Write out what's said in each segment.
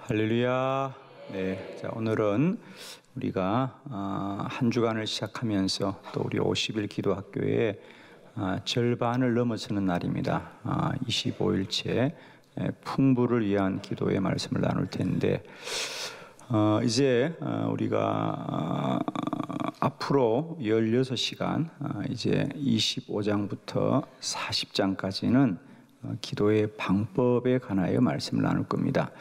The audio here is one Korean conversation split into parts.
할렐루야. 네, 자 오늘은 우리가 한 주간을 시작하면서 또 우리 50일 기도학교의 절반을 넘어서는 날입니다. 25일째 풍부를 위한 기도의 말씀을 나눌 텐데 이제 우리가 앞으로 16시간 이제 25장부터 40장까지는 기도의 방법에 관하여 말씀을 나눌 겁니다.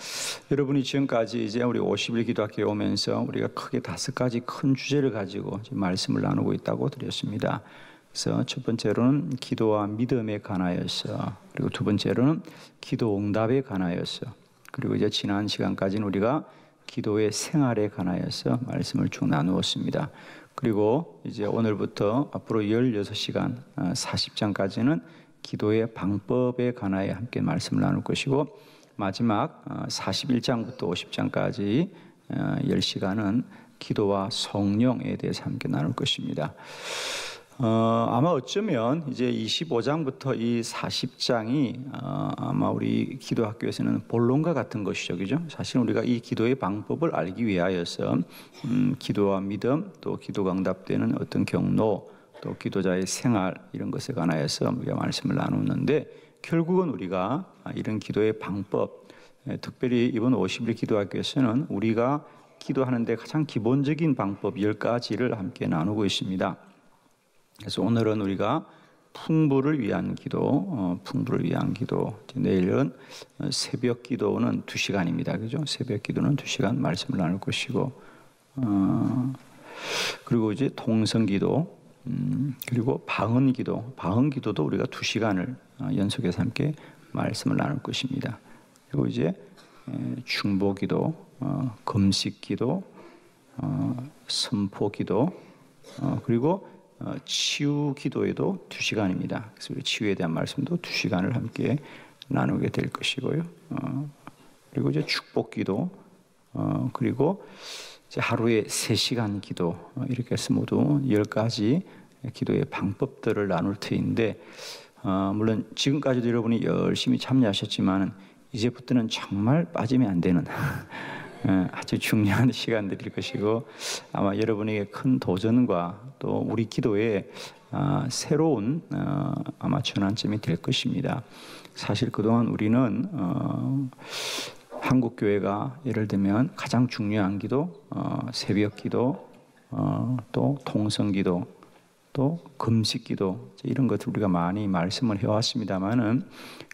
여러분이 지금까지 이제 우리 50일 기도학교에 오면서 우리가 크게 5가지 큰 주제를 가지고 말씀을 나누고 있다고 드렸습니다. 그래서 첫 번째로는 기도와 믿음에 관하여서, 그리고 두 번째로는 기도 응답에 관하여서, 그리고 이제 지난 시간까지는 우리가 기도의 생활에 관하여서 말씀을 쭉 나누었습니다. 그리고 이제 오늘부터 앞으로 16시간 40장까지는 기도의 방법에 관하여 함께 말씀을 나눌 것이고, 마지막 41장부터 50장까지 10시간은 기도와 성령에 대해서 함께 나눌 것입니다. 아마 어쩌면 이제 25장부터 이 40장이 아마 우리 기도학교에서는 본론과 같은 것이죠, 그죠? 사실 우리가 이 기도의 방법을 알기 위하여서 기도와 믿음, 또 기도가 응답되는 어떤 경로, 또 기도자의 생활, 이런 것에 관하여서 우리가 말씀을 나누는데, 결국은 우리가 이런 기도의 방법, 특별히 이번 50일 기도학교에서는 우리가 기도하는데 가장 기본적인 방법 10가지를 함께 나누고 있습니다. 그래서 오늘은 우리가 풍부를 위한 기도, 풍부를 위한 기도, 내일은 새벽 기도는 2시간입니다. 그죠? 새벽 기도는 2시간 말씀을 나눌 것이고, 그리고 이제 통성 기도, 그리고 방언 기도도 우리가 2시간을 연속해서 함께 말씀을 나눌 것입니다. 그리고 이제 중보 기도, 금식 기도, 선포 기도, 그리고 치유 기도에도 2시간입니다. 그래서 우리 치유에 대한 말씀도 2시간을 함께 나누게 될 것이고요. 그리고 이제 축복 기도, 그리고 이제 하루에 3시간 기도, 이렇게 해서 모두 10가지 기도의 방법들을 나눌 터인데, 물론 지금까지도 여러분이 열심히 참여하셨지만 이제부터는 정말 빠지면 안 되는 아주 중요한 시간들일 것이고, 아마 여러분에게 큰 도전과 또 우리 기도에 새로운 아마 전환점이 될 것입니다. 사실 그동안 우리는 한국 교회가 예를 들면 가장 중요한 기도, 새벽 기도, 또 통성 기도, 또 금식 기도, 이런 것들 우리가 많이 말씀을 해왔습니다만은,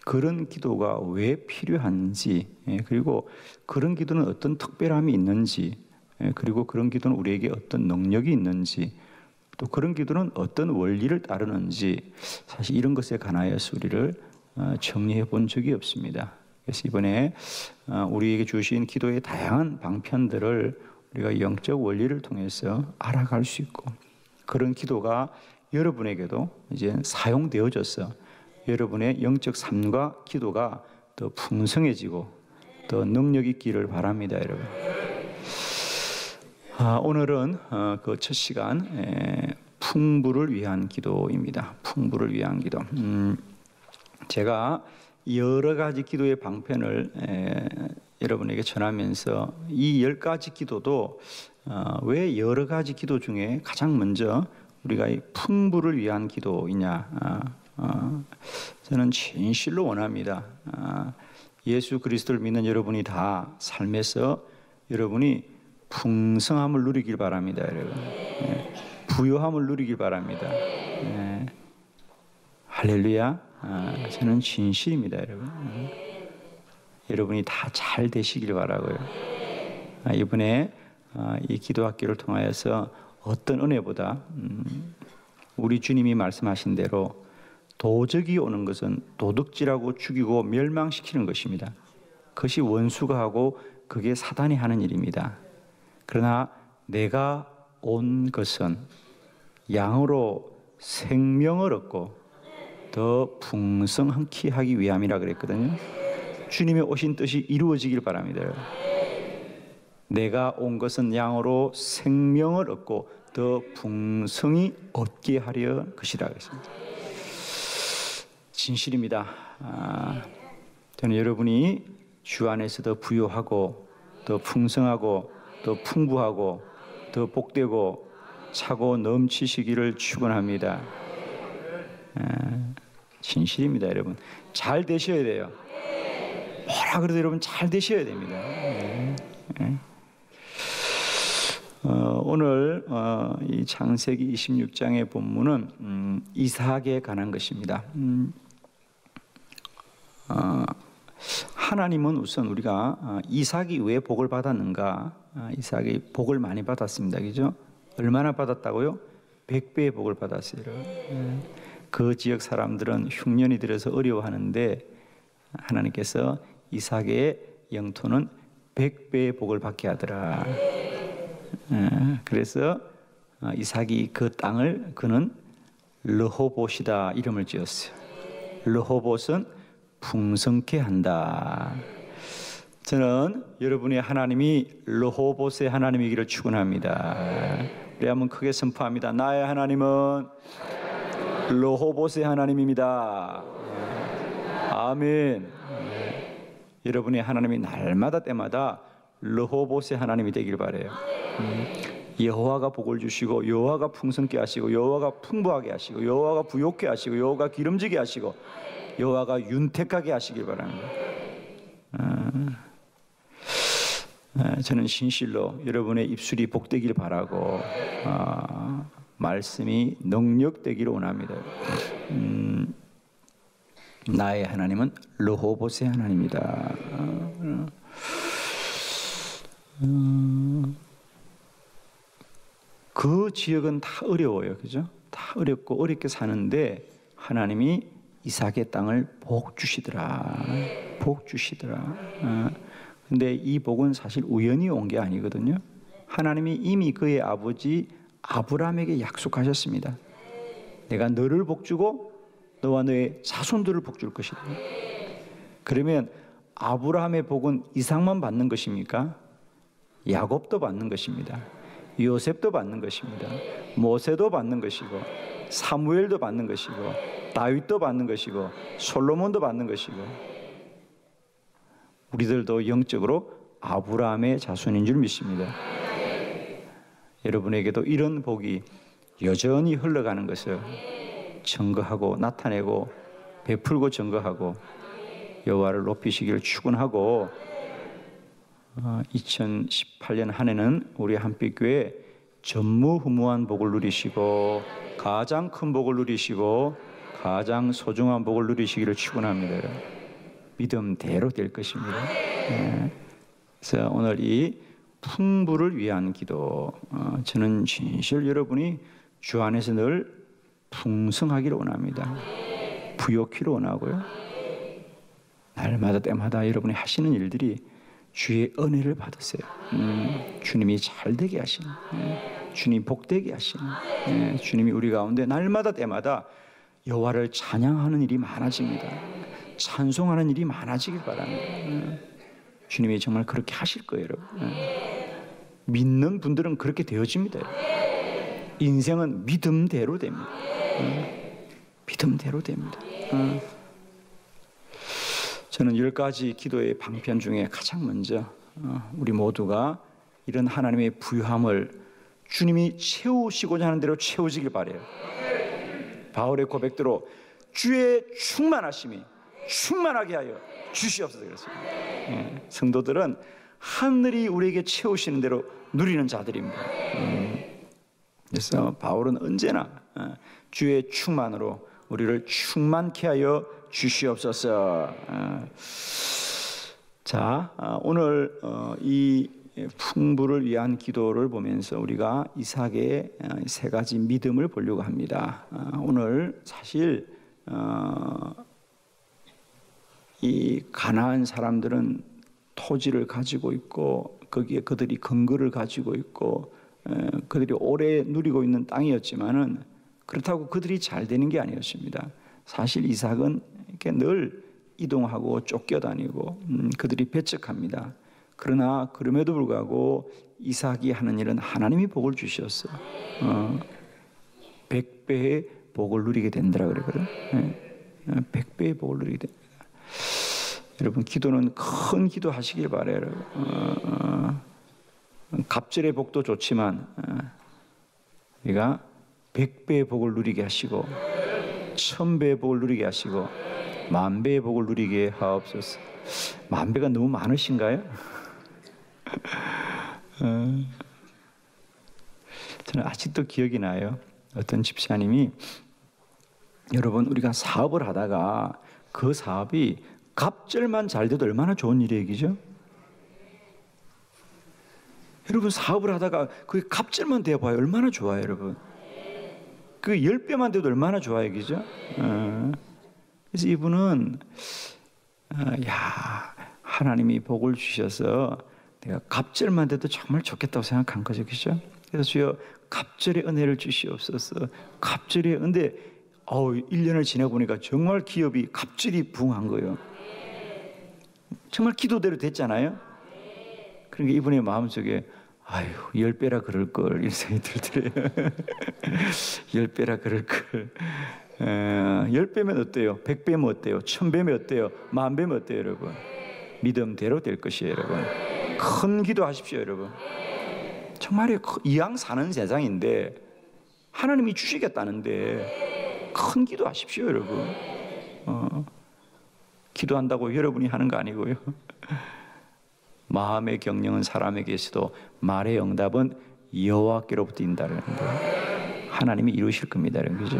그런 기도가 왜 필요한지, 그리고 그런 기도는 어떤 특별함이 있는지, 그리고 그런 기도는 우리에게 어떤 능력이 있는지, 또 그런 기도는 어떤 원리를 따르는지, 사실 이런 것에 관하여서 우리를 정리해 본 적이 없습니다. 그래서 이번에 우리에게 주신 기도의 다양한 방편들을 우리가 영적 원리를 통해서 알아갈 수 있고, 그런 기도가 여러분에게도 이제 사용되어져서 여러분의 영적 삶과 기도가 더 풍성해지고 더 능력 있기를 바랍니다, 여러분. 오늘은 그 첫 시간 풍부를 위한 기도입니다. 풍부를 위한 기도. 제가 여러 가지 기도의 방편을 여러분에게 전하면서 이 10가지 기도도 왜 여러 가지 기도 중에 가장 먼저 우리가 이 풍부를 위한 기도이냐, 저는 진실로 원합니다. 예수 그리스도를 믿는 여러분이 다 삶에서 여러분이 풍성함을 누리길 바랍니다, 여러분. 부요함을 누리길 바랍니다. 할렐루야. 저는 진실입니다, 여러분. 여러분이 다 잘 되시길 바라고요. 이번에 이 기도학교를 통하여서 어떤 은혜보다 우리 주님이 말씀하신 대로 도적이 오는 것은 도둑질하고 죽이고 멸망시키는 것입니다. 그것이 원수가 하고 그게 사단이 하는 일입니다. 그러나 내가 온 것은 양으로 생명을 얻고 더 풍성하게 하기 위함이라 그랬거든요. 주님의 오신 뜻이 이루어지길 바랍니다. 내가 온 것은 양으로 생명을 얻고 더 풍성히 얻게 하려 것이라 그랬습니다. 진실입니다. 저는 여러분이 주 안에서 더 부요하고 더 풍성하고 더 풍부하고 더 복되고 차고 넘치시기를 축원합니다. 진실입니다, 여러분. 잘 되셔야 돼요. 뭐라 그래도 여러분 잘 되셔야 됩니다. 오늘 이 창세기 26장의 본문은 이삭에 관한 것입니다. 하나님은 우선 우리가 이삭이 왜 복을 받았는가? 이삭이 복을 많이 받았습니다. 그죠? 얼마나 받았다고요? 100배의 복을 받았어요. 그 지역 사람들은 흉년이 들어서 어려워하는데 하나님께서 이삭의 영토는 100배의 복을 받게 하더라. 그래서 이삭이 그 땅을 그는 르호봇이다 이름을 지었어요. 르호봇은 풍성케 한다. 저는 여러분의 하나님이 르호봇의 하나님이기를 축원합니다. 우리 한번 크게 선포합니다. 나의 하나님은 르호봇의 하나님입니다. 아멘. 여러분의 하나님이 날마다 때마다 르호봇의 하나님이 되길 바라요. 여호와가 복을 주시고 여호와가 풍성케 하시고 여호와가 풍부하게 하시고 여호와가 부욕케 하시고 여호와가 기름지게 하시고 여호와가 윤택하게 하시길 바랍니다. 저는 진실로 여러분의 입술이 복되길 바라고 말씀이 능력되기를 원합니다. 나의 하나님은 르호봇의 하나님이다. 그 지역은 다 어려워요, 그죠? 다 어렵고 어렵게 사는데 하나님이 이삭의 땅을 복 주시더라. 복 주시더라. 근데 이 복은 사실 우연히 온 게 아니거든요. 하나님이 이미 그의 아버지 아브라함에게 약속하셨습니다. 내가 너를 복주고 너와 너의 자손들을 복줄 것이다. 그러면 아브라함의 복은 이삭만 받는 것입니까? 야곱도 받는 것입니다. 요셉도 받는 것입니다. 모세도 받는 것이고 사무엘도 받는 것이고 다윗도 받는 것이고 솔로몬도 받는 것이고 우리들도 영적으로 아브라함의 자손인 줄 믿습니다. 여러분에게도 이런 복이 여전히 흘러가는 것을 증거하고 나타내고 베풀고 증거하고 여호와를 높이시기를 축원하고 2018년 한 해는 우리 한빛교회 전무후무한 복을 누리시고 가장 큰 복을 누리시고 가장 소중한 복을 누리시기를 축원합니다. 믿음대로 될 것입니다. 그래서 오늘 이 풍부를 위한 기도, 저는 진실 여러분이 주 안에서 늘 풍성하기를 원합니다. 부욕기를 원하고요. 날마다 때마다 여러분이 하시는 일들이 주의 은혜를 받으세요. 주님이 잘되게 하시는, 주님 복되게 하시는, 주님이 우리 가운데 날마다 때마다 여호와를 찬양하는 일이 많아집니다. 찬송하는 일이 많아지길 바랍니다. 주님이 정말 그렇게 하실 거예요, 여러분. 믿는 분들은 그렇게 되어집니다. 인생은 믿음대로 됩니다. 믿음대로 됩니다. 저는 10가지 기도의 방편 중에 가장 먼저 우리 모두가 이런 하나님의 부유함을 주님이 채우시고자 하는 대로 채우시길 바라요. 바울의 고백대로 주의 충만하심이 충만하게 하여 주시옵소서 그랬습니다. 성도들은 하늘이 우리에게 채우시는 대로 누리는 자들입니다. 그래서 바울은 언제나 주의 충만으로 우리를 충만케 하여 주시옵소서. 자, 오늘 이 풍부를 위한 기도를 보면서 우리가 이삭의 3가지 믿음을 보려고 합니다. 오늘 사실 이 가나안 사람들은 토지를 가지고 있고 거기에 그들이 근거를 가지고 있고 그들이 오래 누리고 있는 땅이었지만은 그렇다고 그들이 잘 되는 게 아니었습니다. 사실 이삭은 이렇게 늘 이동하고 쫓겨다니고 그들이 배척합니다. 그러나 그럼에도 불구하고 이삭이 하는 일은 하나님이 복을 주셨어요. 100배의 복을 누리게 된다라 그러거든. 100배의 복을 누리게 됩니다. 여러분 기도는 큰 기도 하시길 바라요. 갑절의 복도 좋지만 우리가 100배의 복을 누리게 하시고 1000배의 복을 누리게 하시고 10,000배의 복을 누리게 하옵소서. 10,000배가 너무 많으신가요? 저는 아직도 기억이 나요. 어떤 집사님이 여러분 우리가 사업을 하다가 그 사업이 갑절만 잘 돼도 얼마나 좋은 일이 얘기죠? 여러분 사업을 하다가 그게 갑절만 되어봐요. 얼마나 좋아요 여러분. 그 10배만 돼도 얼마나 좋아요 얘기죠? 그래서 이분은 하나님이 복을 주셔서 내가 갑절만 돼도 정말 좋겠다고 생각한 거죠. 그죠? 그래서 주여 갑절의 은혜를 주시옵소서. 갑절의 은혜. 1년을 지나 보니까 정말 기업이 갑절이 부흥한 거예요. 정말 기도대로 됐잖아요. 그러니까 이분의 마음속에 10배라 그럴 걸 이런 생각이 들더래요. 10배라 그럴 걸. 10배면 어때요? 100배면 어때요? 1000배면 어때요? 10,000배면 어때요 여러분? 믿음대로 될 것이에요 여러분. 큰 기도하십시오 여러분. 정말 이왕 사는 세상인데 하나님이 주시겠다는데 큰 기도하십시오 여러분. 기도한다고 여러분이 하는 거 아니고요. 마음의 경영은 사람에게 있어도 말의 응답은 여호와께로부터 인다는 거예요. 하나님이 이루실 겁니다. 그죠?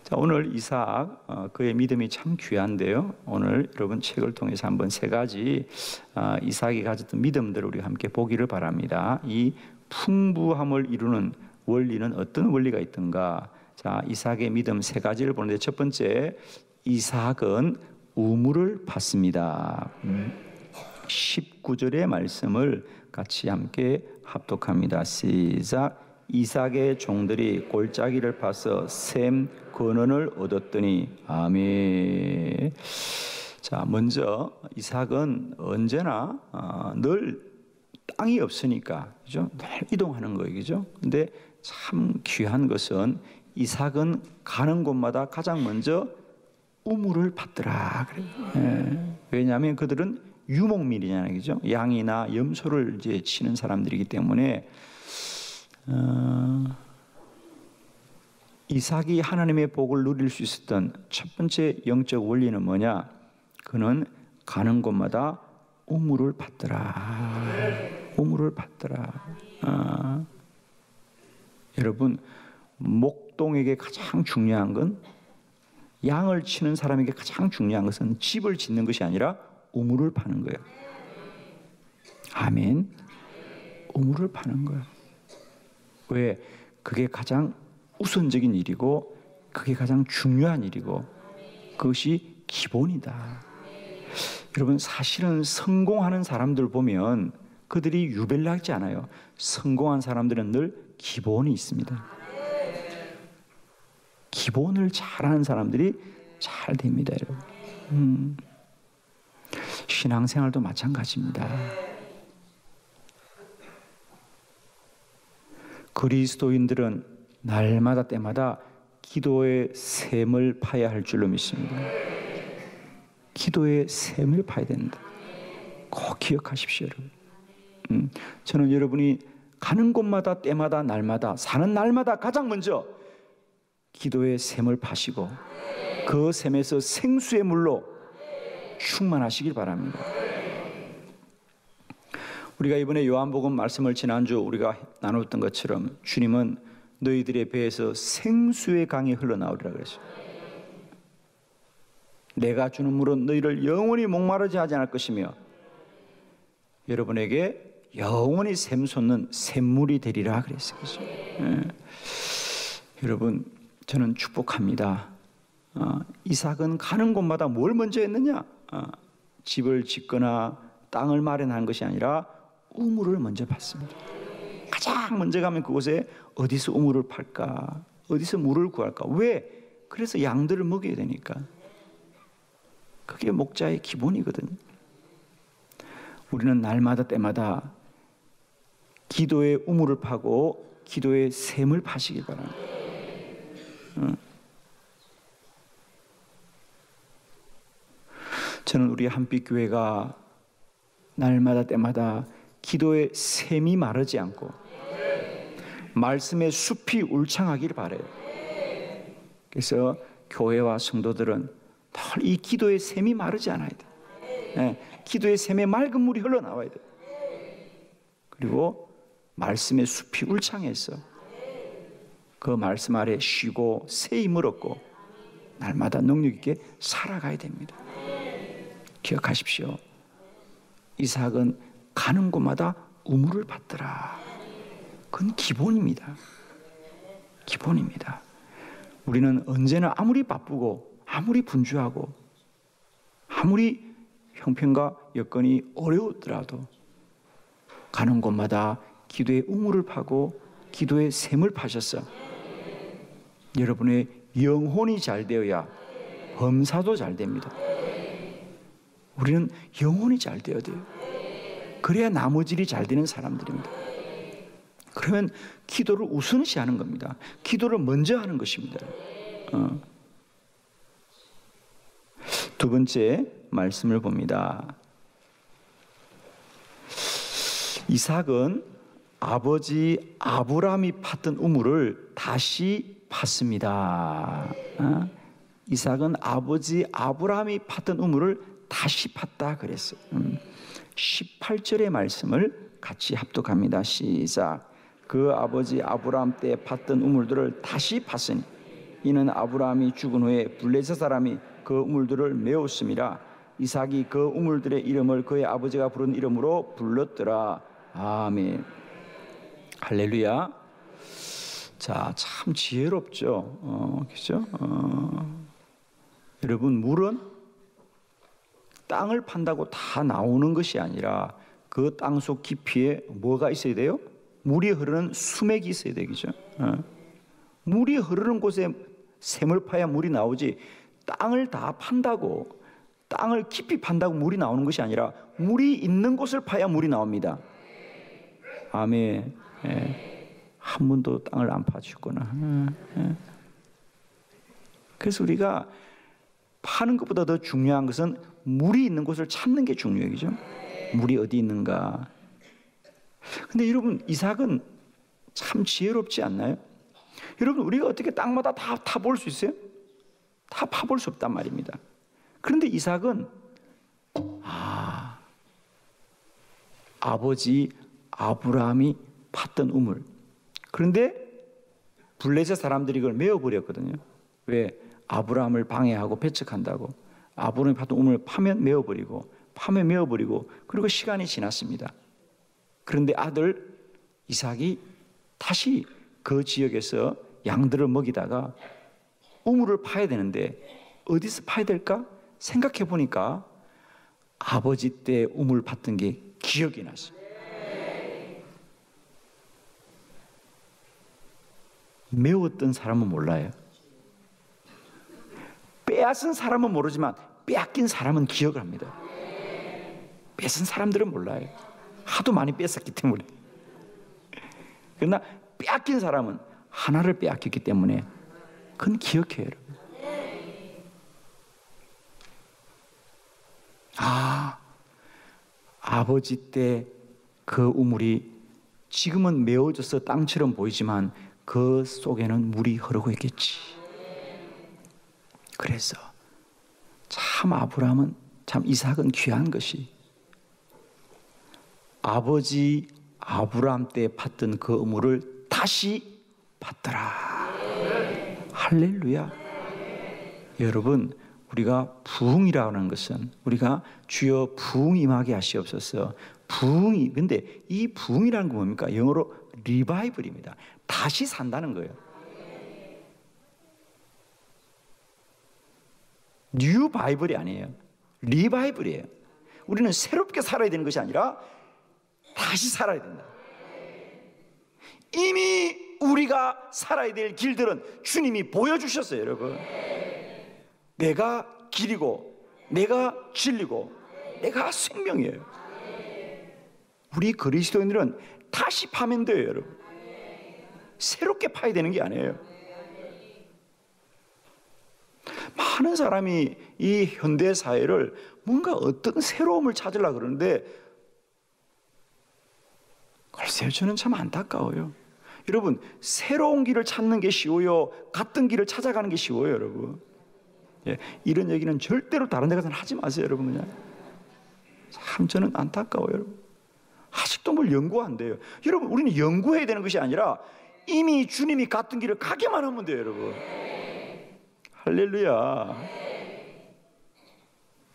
자, 오늘 이삭 그의 믿음이 참 귀한데요. 오늘 여러분 책을 통해서 한번 3가지 이삭이 가졌던 믿음들을 우리 함께 보기를 바랍니다. 이 풍부함을 이루는 원리는 어떤 원리가 있던가? 자, 이삭의 믿음 3가지를 보는데 첫 번째, 이삭은 우물을 팠습니다. 19절의 말씀을 같이 함께 합독합니다. 시작. 이삭의 종들이 골짜기를 파서 샘 근원을 얻었더니 아멘. 자, 먼저 이삭은 언제나 늘 땅이 없으니까 그죠? 늘 이동하는 거예요, 그죠? 근데 참 귀한 것은 이삭은 가는 곳마다 가장 먼저 우물을 팠더라. 왜냐하면 그들은 유목민이잖아요, 그죠? 양이나 염소를 이제 치는 사람들이기 때문에 이삭이 하나님의 복을 누릴 수 있었던 첫 번째 영적 원리는 뭐냐? 그는 가는 곳마다 우물을 팠더라. 우물을 팠더라. 여러분, 목동에게 가장 중요한 건, 양을 치는 사람에게 가장 중요한 것은 집을 짓는 것이 아니라 우물을 파는 거예요. 아멘. 우물을 파는 거예요. 왜? 그게 가장 우선적인 일이고 그게 가장 중요한 일이고 그것이 기본이다. 여러분, 사실은 성공하는 사람들 보면 그들이 유별나지 않아요. 성공한 사람들은 늘 기본이 있습니다. 기본을 잘하는 사람들이 잘 됩니다, 여러분. 신앙생활도 마찬가지입니다. 그리스도인들은 날마다 때마다 기도의 샘을 파야 할 줄로 믿습니다. 기도의 샘을 파야 된다. 꼭 기억하십시오, 여러분. 저는 여러분이 가는 곳마다 때마다 날마다 사는 날마다 가장 먼저 기도의 샘을 파시고 그 샘에서 생수의 물로 충만하시길 바랍니다. 우리가 이번에 요한복음 말씀을 지난주 우리가 나눴던 것처럼 주님은 너희들의 배에서 생수의 강이 흘러나오리라 그랬어요. 내가 주는 물은 너희를 영원히 목마르지 하지 않을 것이며 여러분에게 영원히 샘솟는 샘물이 되리라 그랬어요. 여러분, 저는 축복합니다. 이삭은 가는 곳마다 뭘 먼저 했느냐? 집을 짓거나 땅을 마련한 것이 아니라 우물을 먼저 팠습니다. 가장 먼저 가면 그곳에 어디서 우물을 팔까? 어디서 물을 구할까? 왜? 그래서 양들을 먹여야 되니까. 그게 목자의 기본이거든요. 우리는 날마다 때마다 기도의 우물을 파고 기도의 샘을 파시기 바랍니다. 저는 우리 한빛교회가 날마다 때마다 기도의 샘이 마르지 않고 말씀의 숲이 울창하길 바라요. 그래서 교회와 성도들은 늘 이 기도의 샘이 마르지 않아야 돼. 네, 기도의 샘에 맑은 물이 흘러나와야 돼. 그리고 말씀의 숲이 울창해서 그 말씀 아래 쉬고 새 힘을 얻고 날마다 능력 있게 살아가야 됩니다. 기억하십시오. 이삭은 가는 곳마다 우물을 받더라. 그건 기본입니다. 기본입니다. 우리는 언제나 아무리 바쁘고 아무리 분주하고 아무리 형편과 여건이 어려우더라도 가는 곳마다 기도의 우물을 파고 기도의 샘을 파셔서 여러분의 영혼이 잘 되어야 범사도 잘 됩니다. 우리는 영혼이 잘 되어야 돼요. 그래야 나머지이 잘 되는 사람들입니다. 그러면 기도를 우선시하는 겁니다. 기도를 먼저 하는 것입니다. 두 번째 말씀을 봅니다. 이삭은 아버지 아브라함이 팠던 우물을 다시 팠습니다. 이삭은 아버지 아브라함이 팠던 우물을 다시 팠다 그랬어요. 18절의 말씀을 같이 합독합니다. 시작. 그 아버지 아브라함 때 팠던 우물들을 다시 팠으니 이는 아브라함이 죽은 후에 블레셋 사람이 그 우물들을 메웠음이라. 이삭이 그 우물들의 이름을 그의 아버지가 부른 이름으로 불렀더라. 아멘. 할렐루야. 자, 참 지혜롭죠. 그죠? 여러분, 물은 땅을 판다고 다 나오는 것이 아니라 그 땅속 깊이에 뭐가 있어야 돼요? 물이 흐르는 수맥이 있어야 되겠죠. 물이 흐르는 곳에 샘을 파야 물이 나오지, 땅을 다 판다고, 땅을 깊이 판다고 물이 나오는 것이 아니라 물이 있는 곳을 파야 물이 나옵니다. 아멘. 한 번도 땅을 안 파주셨구나. 그래서 우리가 파는 것보다 더 중요한 것은 물이 있는 곳을 찾는 게 중요해요. 그죠? 물이 어디 있는가. 근데 여러분, 이삭은 참 지혜롭지 않나요? 여러분, 우리가 어떻게 땅마다 다 파볼 수 있어요? 다 파볼 수 없단 말입니다. 그런데 이삭은 아버지 아브라함이 팠던 우물, 그런데 블레셋 사람들이 이걸 메워버렸거든요. 왜? 아브라함을 방해하고 배척한다고. 아브라함이 팠던 우물을 파면 메워버리고, 파면 메워버리고, 그리고 시간이 지났습니다. 그런데 아들 이삭이 다시 그 지역에서 양들을 먹이다가 우물을 파야 되는데 어디서 파야 될까? 생각해 보니까 아버지 때 우물 팠던 게 기억이 났어요. 메웠던 사람은 몰라요. 빼앗은 사람은 모르지만 빼앗긴 사람은 기억을 합니다. 뺏은 사람들은 몰라요. 하도 많이 뺏었기 때문에. 그러나 빼앗긴 사람은 하나를 빼앗겼기 때문에 그건 기억해요, 여러분. 아버지 때 그 우물이 지금은 메워져서 땅처럼 보이지만 그 속에는 물이 흐르고 있겠지. 그래서 참 아브라함은, 참 이삭은 귀한 것이 아버지 아브라함 때 팠던 그 우물을 다시 팠더라. 할렐루야. 여러분, 우리가 부흥이라는 것은 우리가 주여 부흥 임하게 하시옵소서. 부흥이, 근데 이 부흥이라는 건 뭡니까? 영어로 리바이벌입니다. 다시 산다는 거예요. 뉴 바이블이 아니에요. 리바이벌이에요. 우리는 새롭게 살아야 되는 것이 아니라 다시 살아야 된다. 이미 우리가 살아야 될 길들은 주님이 보여주셨어요, 여러분. 내가 길이고, 내가 진리고, 내가 생명이에요. 우리 그리스도인들은 다시 파면 돼요, 여러분. 새롭게 파야 되는 게 아니에요. 많은 사람이 이 현대 사회를 뭔가 어떤 새로움을 찾으려고 그러는데 글쎄요, 저는 참 안타까워요. 여러분, 새로운 길을 찾는 게 쉬워요? 같은 길을 찾아가는 게 쉬워요, 여러분? 예, 이런 얘기는 절대로 다른 데 가서는 하지 마세요, 여러분. 그냥 참 저는 안타까워요, 여러분. 아직도 뭘 연구한대요. 여러분, 우리는 연구해야 되는 것이 아니라 이미 주님이 같은 길을 가기만 하면 돼요, 여러분. 할렐루야.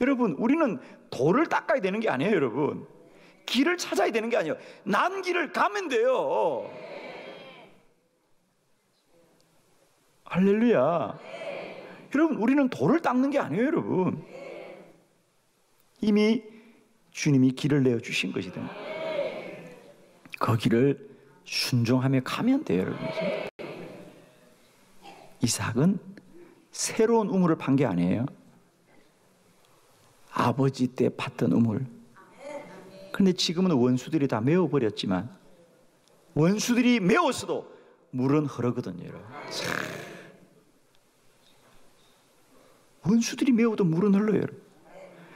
여러분, 우리는 돌을 닦아야 되는 게 아니에요, 여러분. 길을 찾아야 되는 게 아니에요. 난 길을 가면 돼요. 할렐루야. 여러분, 우리는 돌을 닦는 게 아니에요, 여러분. 이미 주님이 길을 내어주신 것이든 그 길을 순종하며 가면 돼요, 여러분. 이삭은 새로운 우물을 판 게 아니에요. 아버지 때 팠던 우물. 그런데 지금은 원수들이 다 메워버렸지만 원수들이 메웠어도 물은 흐르거든요, 여러분. 원수들이 메워도 물은 흘러요, 여러분.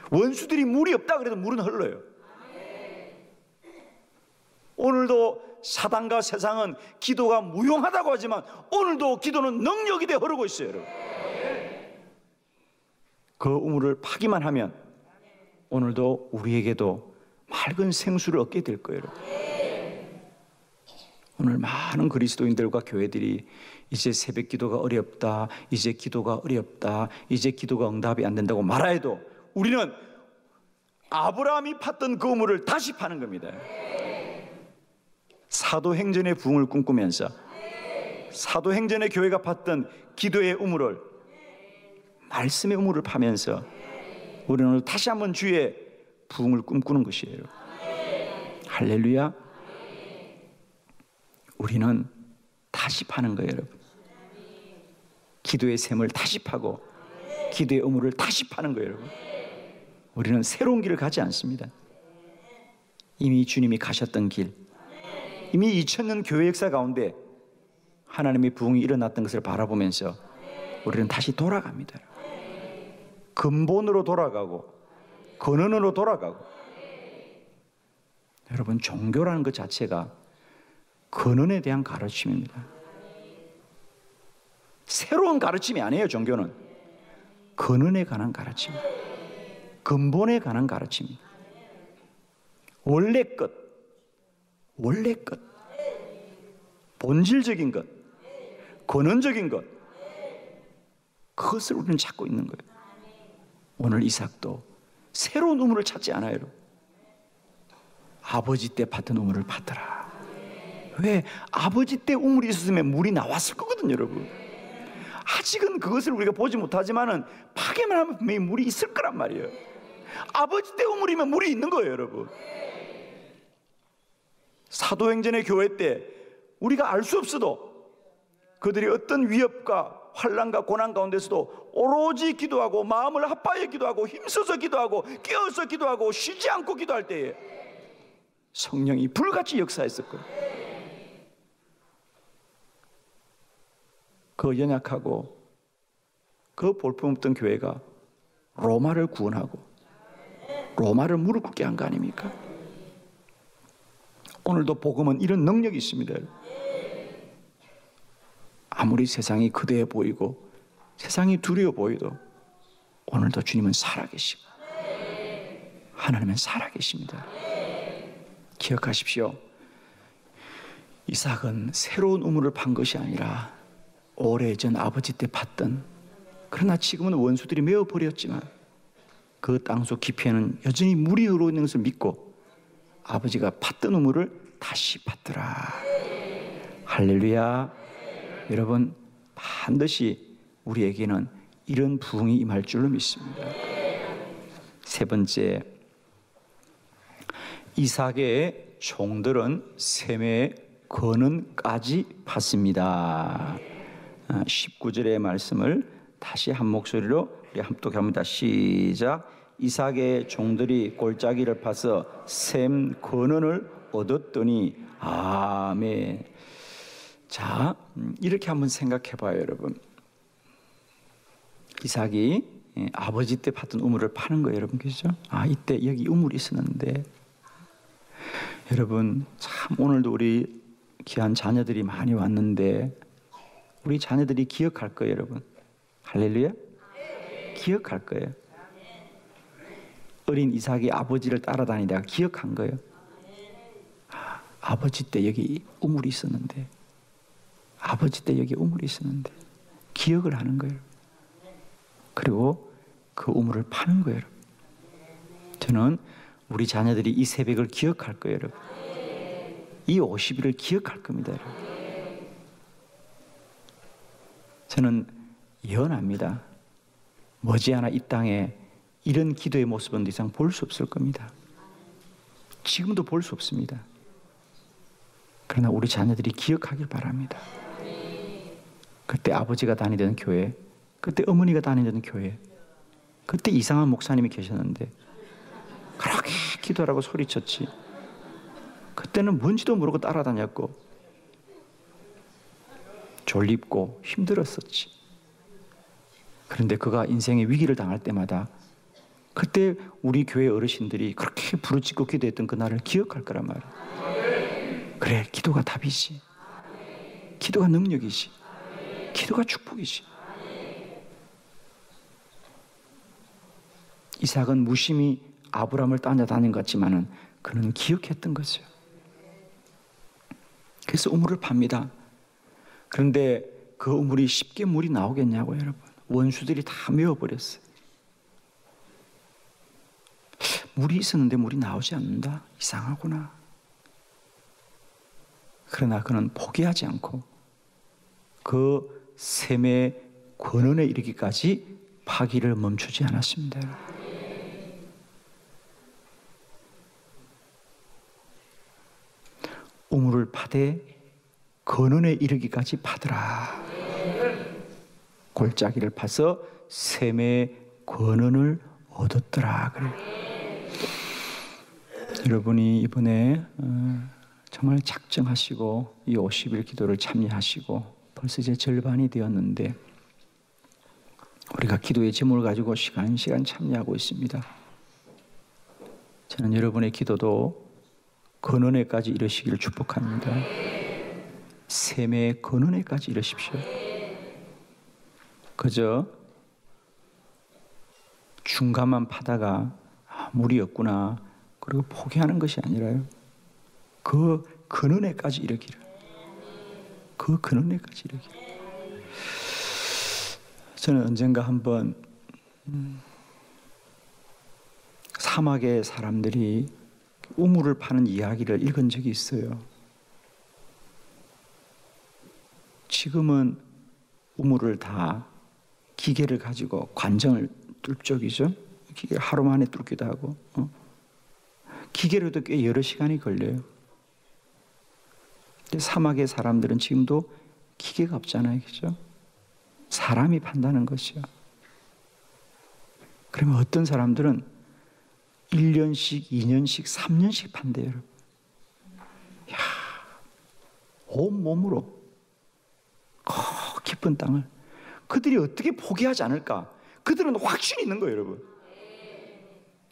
원수들이 물이 없다 그래도 물은 흘러요. 오늘도 사단과 세상은 기도가 무용하다고 하지만 오늘도 기도는 능력이 되어 흐르고 있어요, 여러분. 그 우물을 파기만 하면 오늘도 우리에게도 맑은 생수를 얻게 될 거예요, 여러분. 오늘 많은 그리스도인들과 교회들이 이제 새벽 기도가 어렵다, 이제 기도가 어렵다, 이제 기도가 응답이 안 된다고 말해도 우리는 아브라함이 팠던 그 우물을 다시 파는 겁니다. 사도행전의 부흥을 꿈꾸면서 사도행전의 교회가 팠던 기도의 우물을, 말씀의 우물을 파면서 우리는 오늘 다시 한번 주의 부흥을 꿈꾸는 것이에요. 할렐루야. 우리는 다시 파는 거예요, 여러분. 기도의 샘을 다시 파고 기도의 우물을 다시 파는 거예요, 여러분. 우리는 새로운 길을 가지 않습니다. 이미 주님이 가셨던 길, 이미 2000년 교회 역사 가운데 하나님의 부흥이 일어났던 것을 바라보면서 우리는 다시 돌아갑니다. 근본으로 돌아가고 근원으로 돌아가고. 여러분, 종교라는 것 자체가 근원에 대한 가르침입니다. 새로운 가르침이 아니에요. 종교는 근원에 관한 가르침, 근본에 관한 가르침입니다. 원래 것, 원래 것, 본질적인 것, 근원적인 것, 그것을 우리는 찾고 있는 거예요. 오늘 이삭도 새로운 우물을 찾지 않아요, 여러분. 아버지 때 팠던 우물을 팠더라. 왜? 아버지 때 우물이 있었으면 물이 나왔을 거거든요, 여러분. 아직은 그것을 우리가 보지 못하지만은 파기만 하면 분명히 물이 있을 거란 말이에요. 아버지 때 우물이면 물이 있는 거예요, 여러분. 사도행전의 교회 때 우리가 알 수 없어도 그들이 어떤 위협과 환난과 고난 가운데서도 오로지 기도하고 마음을 합하여 기도하고 힘써서 기도하고 깨어서 기도하고 쉬지 않고 기도할 때에 성령이 불같이 역사했을 거예요. 그 연약하고 그 볼품없던 교회가 로마를 구원하고 로마를 무릎 꿇게 한 거 아닙니까? 오늘도 복음은 이런 능력이 있습니다. 아무리 세상이 거대해 보이고 세상이 두려워 보여도 오늘도 주님은 살아계시고 하나님은 살아계십니다. 기억하십시오. 이삭은 새로운 우물을 판 것이 아니라 오래전 아버지 때 팠던, 그러나 지금은 원수들이 메워버렸지만 그 땅속 깊이에는 여전히 물이 흐르는 것을 믿고 아버지가 팠던 우물을 다시 팠더라. 할렐루야. 여러분, 반드시 우리에게는 이런 부흥이 임할 줄로 믿습니다. 세 번째, 이삭의 종들은 셈의 근원까지 팠습니다. 19절의 말씀을 다시 한 목소리로 우리 합독합니다. 시작. 이삭의 종들이 골짜기를 파서 셈 근원을 얻었더니. 아멘. 자, 이렇게 한번 생각해 봐요, 여러분. 이삭이 아버지 때 받던 우물을 파는 거예요, 여러분. 그죠? 아, 이때 여기 우물이 있었는데. 여러분, 참 오늘도 우리 귀한 자녀들이 많이 왔는데 우리 자녀들이 기억할 거예요, 여러분. 할렐루야? 기억할 거예요. 어린 이삭이 아버지를 따라다니다가 기억한 거예요. 아, 아버지 때 여기 우물이 있었는데, 아버지 때 여기 우물이 있었는데 기억을 하는 거예요. 그리고 그 우물을 파는 거예요, 여러분. 저는 우리 자녀들이 이 새벽을 기억할 거예요, 여러분. 이 50일을 기억할 겁니다, 여러분. 저는 예언합니다. 머지않아 이 땅에 이런 기도의 모습은 더 이상 볼 수 없을 겁니다. 지금도 볼 수 없습니다. 그러나 우리 자녀들이 기억하길 바랍니다. 그때 아버지가 다니던 교회, 그때 어머니가 다니던 교회, 그때 이상한 목사님이 계셨는데 그렇게 기도하라고 소리쳤지. 그때는 뭔지도 모르고 따라다녔고 졸립고 힘들었었지. 그런데 그가 인생의 위기를 당할 때마다 그때 우리 교회 어르신들이 그렇게 부르짖고 기도했던 그날을 기억할 거란 말이야. 그래, 기도가 답이지. 기도가 능력이지. 기도가 축복이지. 이삭은 무심히 아브라함을 따라다닌 것 같지만은 그는 기억했던 거죠. 그래서 우물을 팝니다. 그런데 그 우물이 쉽게 물이 나오겠냐고요, 여러분. 원수들이 다 메워버렸어요. 물이 있었는데 물이 나오지 않는다? 이상하구나. 그러나 그는 포기하지 않고 그 샘의 권원에 이르기까지 파기를 멈추지 않았습니다. 우물을 파되 근원에 이르기까지 파더라. 골짜기를 파서 샘의 권원을 얻었더라. 그래. 여러분이 이번에 정말 작정하시고 이 50일 기도를 참여하시고 벌써 이제 절반이 되었는데 우리가 기도의 제목을 가지고 시간 참여하고 있습니다. 저는 여러분의 기도도 근원에까지 이르시기를 축복합니다. 샘의 근원에까지 이르십시오. 그저 중간만 파다가 물이 없구나 그리고 포기하는 것이 아니라요. 그 근원에까지 이르기를. 그 근원에까지 이르기를. 저는 언젠가 한번 사막의 사람들이 우물을 파는 이야기를 읽은 적이 있어요. 지금은 우물을 다 기계를 가지고 관정을 뚫쪽이죠. 기계 하루 만에 뚫기도 하고 기계로도 꽤 여러 시간이 걸려요. 근데 사막의 사람들은 지금도 기계가 없잖아요, 그죠? 사람이 판다는 것이요. 그러면 어떤 사람들은 1년씩, 2년씩, 3년씩 판대요, 여러분. 야, 온 몸으로 깊은 땅을 그들이 어떻게 포기하지 않을까? 그들은 확신이 있는 거예요, 여러분.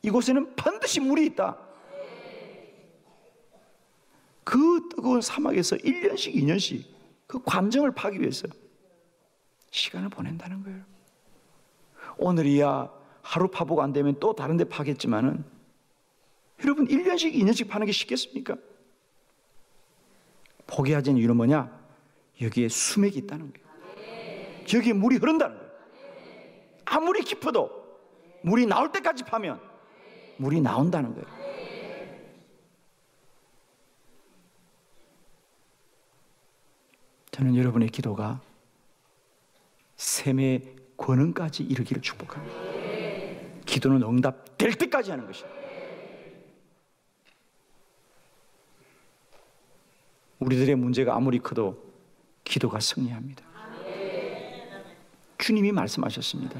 이곳에는 반드시 물이 있다. 그 뜨거운 사막에서 1년씩, 2년씩 그 관정을 파기 위해서 시간을 보낸다는 거예요. 오늘이야 하루 파보고 안 되면 또 다른 데 파겠지만은 여러분 1년씩, 2년씩 파는 게 쉽겠습니까? 포기하지 않는 이유는 뭐냐? 여기에 수맥이 있다는 거예요. 여기에 물이 흐른다는 거예요. 아무리 깊어도 물이 나올 때까지 파면 물이 나온다는 거예요. 저는 여러분의 기도가 샘의 권능까지 이르기를 축복합니다. 기도는 응답될 때까지 하는 것입니다. 우리들의 문제가 아무리 커도 기도가 승리합니다. 주님이 말씀하셨습니다.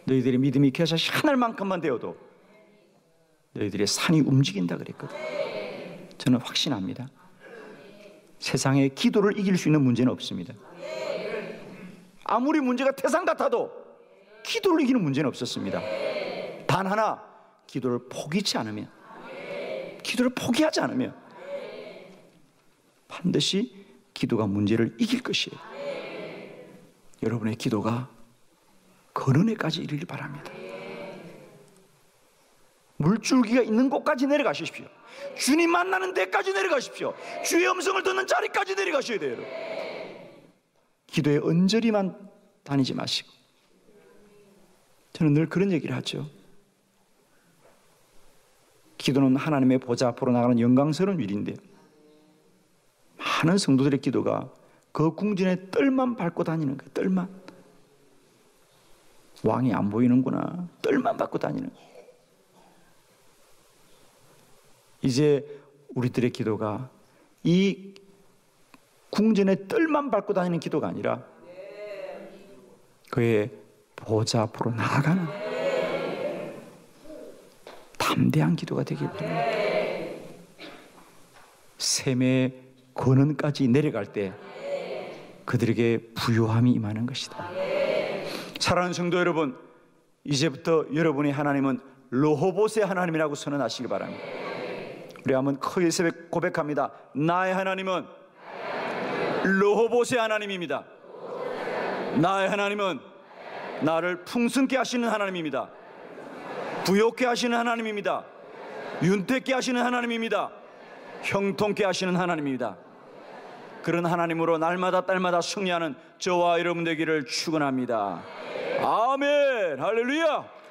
너희들의 믿음이 겨자씨 하늘만큼만 되어도 너희들의 산이 움직인다 그랬거든. 저는 확신합니다. 세상에 기도를 이길 수 있는 문제는 없습니다. 아무리 문제가 태산 같아도 기도를 이기는 문제는 없었습니다. 단 하나, 기도를 포기치 않으면, 기도를 포기하지 않으면 반드시 기도가 문제를 이길 것이에요. 여러분의 기도가 근원에까지 이르길 바랍니다. 물줄기가 있는 곳까지 내려가십시오. 주님 만나는 데까지 내려가십시오. 주의 음성을 듣는 자리까지 내려가셔야 돼요. 여러분. 기도에 언저리만 다니지 마시고. 저는 늘 그런 얘기를 하죠. 기도는 하나님의 보좌 앞으로 나가는 영광스러운 일인데, 많은 성도들의 기도가 그 궁전의 뜰만 밟고 다니는 거예요. 뜰만. 왕이 안 보이는구나. 뜰만 밟고 다니는 거예요. 이제 우리들의 기도가 이 궁전의 뜰만 밟고 다니는 기도가 아니라 그의 보좌 앞으로 나아가는 담대한 기도가 되길 바랍니다. 샘의 근원까지 내려갈 때 그들에게 부요함이 임하는 것이다. 사랑하는 성도 여러분, 이제부터 여러분의 하나님은 르호봇의 하나님이라고 선언하시기 바랍니다. 우리 한번 크게 고백합니다. 나의 하나님은 르호봇의 하나님입니다. 나의 하나님은 나를 풍성케 하시는 하나님입니다. 부욕케 하시는 하나님입니다. 윤택케 하시는 하나님입니다. 형통케 하시는 하나님입니다. 그런 하나님으로 날마다 딸마다 승리하는 저와 여러분 되기를 축원합니다. 아멘. 할렐루야.